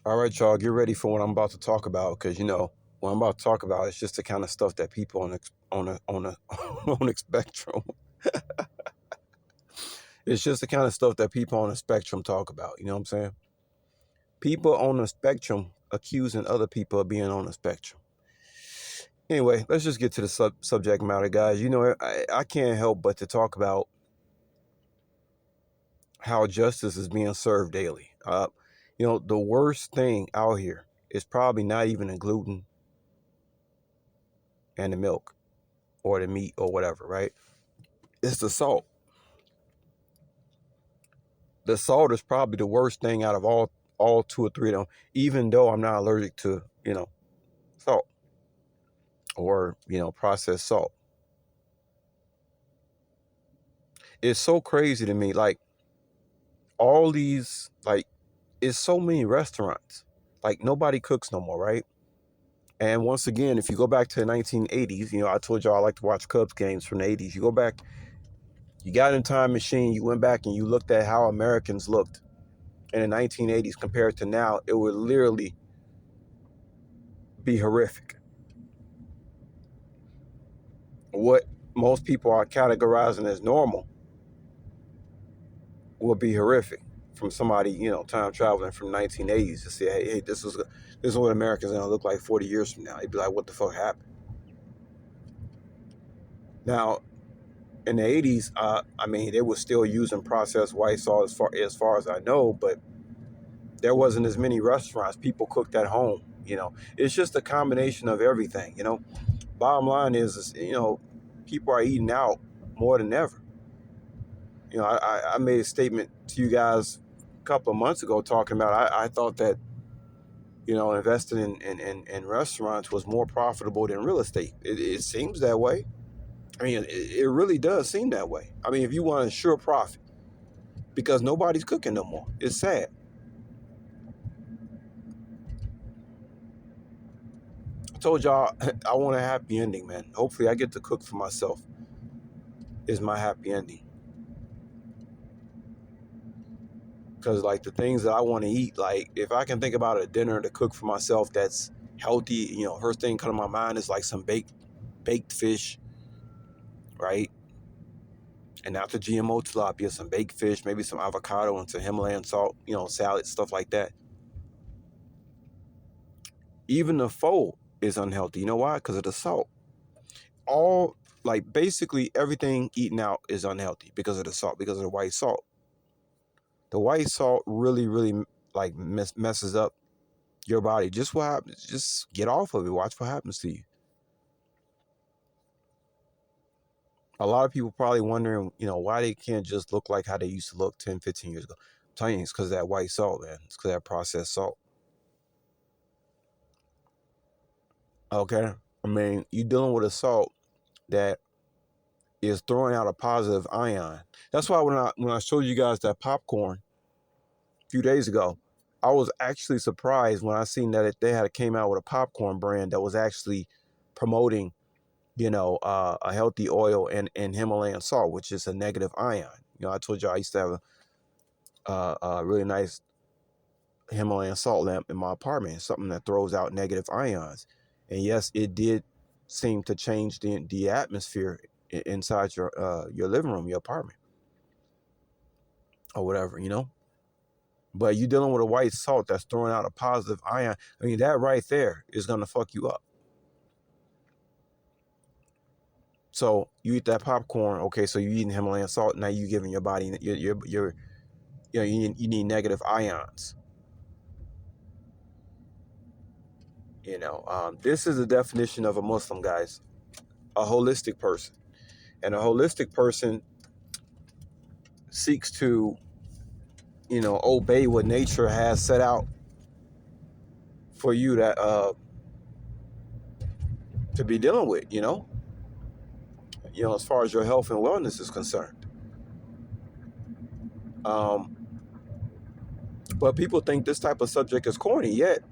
All right, y'all, get ready for what I'm about to talk about, because what I'm about to talk about is just the kind of stuff that people on a on a spectrum. It's just the kind of stuff that people on the spectrum talk about. You know what I'm saying? People on the spectrum accusing other people of being on the spectrum. Anyway, let's just get to the subject matter, guys. I can't help but to talk about how justice is being served daily. The worst thing out here is probably not even the gluten and the milk or the meat or whatever, right? It's the salt. The salt is probably the worst thing out of all two or three of them, even though I'm not allergic to, salt or, processed salt. It's so crazy to me. Like all these, like, it's so many restaurants. Like nobody cooks no more, right? And once again, if you go back to the 1980s, I told y'all I like to watch Cubs games from the 80s. You go back, you got in a time machine, you went back and you looked at how Americans looked in the 1980s compared to now, it would literally be horrific. What most people are categorizing as normal will be horrific from somebody, time traveling from 1980s to say, hey, this is what Americans are going to look like 40 years from now. They'd be like, what the fuck happened? Now, in the 80s, they were still using processed white salt as far as I know, but there wasn't as many restaurants. People cooked at home. It's just a combination of everything. Bottom line is people are eating out more than ever. I made a statement to you guys a couple of months ago talking about I thought that investing in restaurants was more profitable than real estate. It seems that way. It really does seem that way. If you want a sure profit, because nobody's cooking no more. It's sad. I told y'all I want a happy ending, man. Hopefully I get to cook for myself is my happy ending. Because like the things that I want to eat, like if I can think about a dinner to cook for myself that's healthy, first thing come to my mind is like some baked fish, right? And not the GMO tilapia, some baked fish, maybe some avocado and some Himalayan salt, salad, stuff like that. Even the pho is unhealthy. You know why? Because of the salt. Basically everything eaten out is unhealthy because of the salt, because of the white salt. The white salt really, really like messes up your body. Just what happens? Just get off of it. Watch what happens to you. A lot of people probably wondering, why they can't just look like how they used to look 10, 15 years ago. I'm telling you, it's because of that white salt, man. It's because of that processed salt. Okay? You're dealing with a salt that is throwing out a positive ion. That's why when I showed you guys that popcorn a few days ago, I was actually surprised when I seen that they came out with a popcorn brand that was actually promoting, a healthy oil and Himalayan salt, which is a negative ion. I told you I used to have a really nice Himalayan salt lamp in my apartment, something that throws out negative ions. And yes, it did seem to change the atmosphere inside your living room, your apartment, or whatever, But you're dealing with a white salt that's throwing out a positive ion. That right there is gonna fuck you up. So you eat that popcorn, okay? So you eating Himalayan salt. Now you giving your body you need negative ions. This is the definition of a Muslim, guys. A holistic person, and a holistic person seeks to, obey what nature has set out for you to be dealing with. As far as your health and wellness is concerned. But people think this type of subject is corny, yet,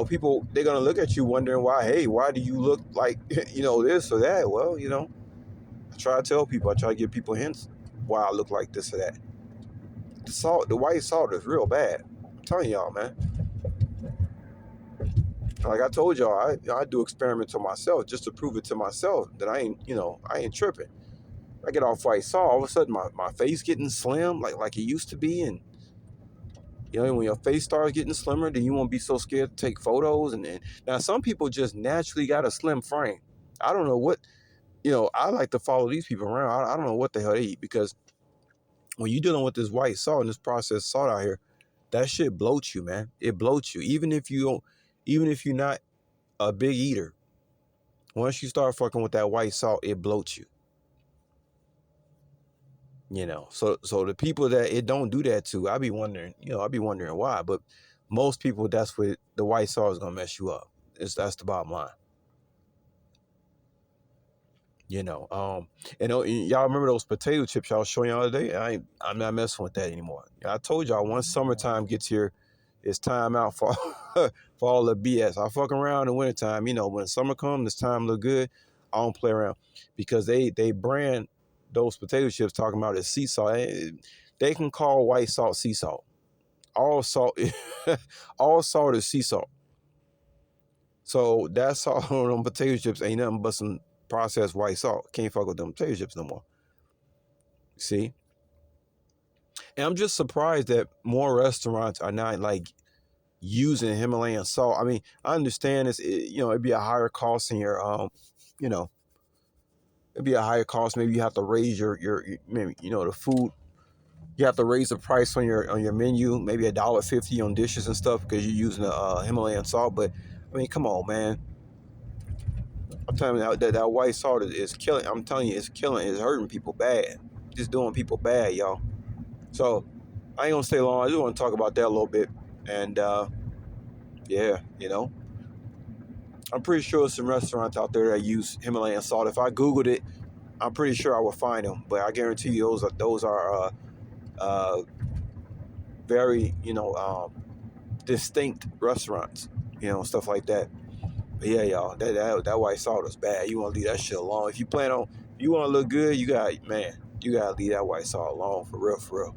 people, they're going to look at you wondering why do you look like, this or that? Well, I try to tell people, I try to give people hints why I look like this or that. The white salt is real bad. telling y'all, man. Like I told y'all, I do experiments on myself just to prove it to myself that I ain't tripping. I get off white salt, all of a sudden my face getting slim like it used to be, and when your face starts getting slimmer, then you won't be so scared to take photos. And now some people just naturally got a slim frame. I don't know what, I like to follow these people around. I don't know what the hell they eat, because when you're dealing with this white salt and this processed salt out here, that shit bloats you, man. It bloats you. Even if you're not a big eater, once you start fucking with that white salt, it bloats you. So the people that it don't do that to, I be wondering why. But most people, that's what the white salt is gonna mess you up. That's the bottom line. And y'all remember those potato chips y'all showing y'all today? I'm not messing with that anymore. I told y'all, once summertime gets here, it's time out for for all the BS. I fuck around in the wintertime. When summer comes, this time look good, I don't play around, because they brand those potato chips talking about is sea salt. They can call white salt sea salt. All salt, all salt is sea salt. So that salt on them potato chips ain't nothing but some processed white salt. Can't fuck with them potato chips no more. See? And I'm just surprised that more restaurants are not like using Himalayan salt. I mean, I understand it'd be a higher cost in your it'd be a higher cost. Maybe you have to raise your maybe the food. You have to raise the price on your menu, maybe $1.50 on dishes and stuff, because you're using the Himalayan salt. But I mean, come on, man. I'm telling you that white salt is killing. I'm telling you, it's killing. It's hurting people bad. Just doing people bad, y'all. So I ain't gonna stay long. I just want to talk about that a little bit. And yeah, I'm pretty sure there's some restaurants out there that use Himalayan salt. If I Googled it, I'm pretty sure I will find them. But I guarantee you, those are very distinct restaurants, stuff like that. But yeah, y'all, that white salt is bad. You want to leave that shit alone. If you want to look good, you gotta leave that white salt alone, for real, for real.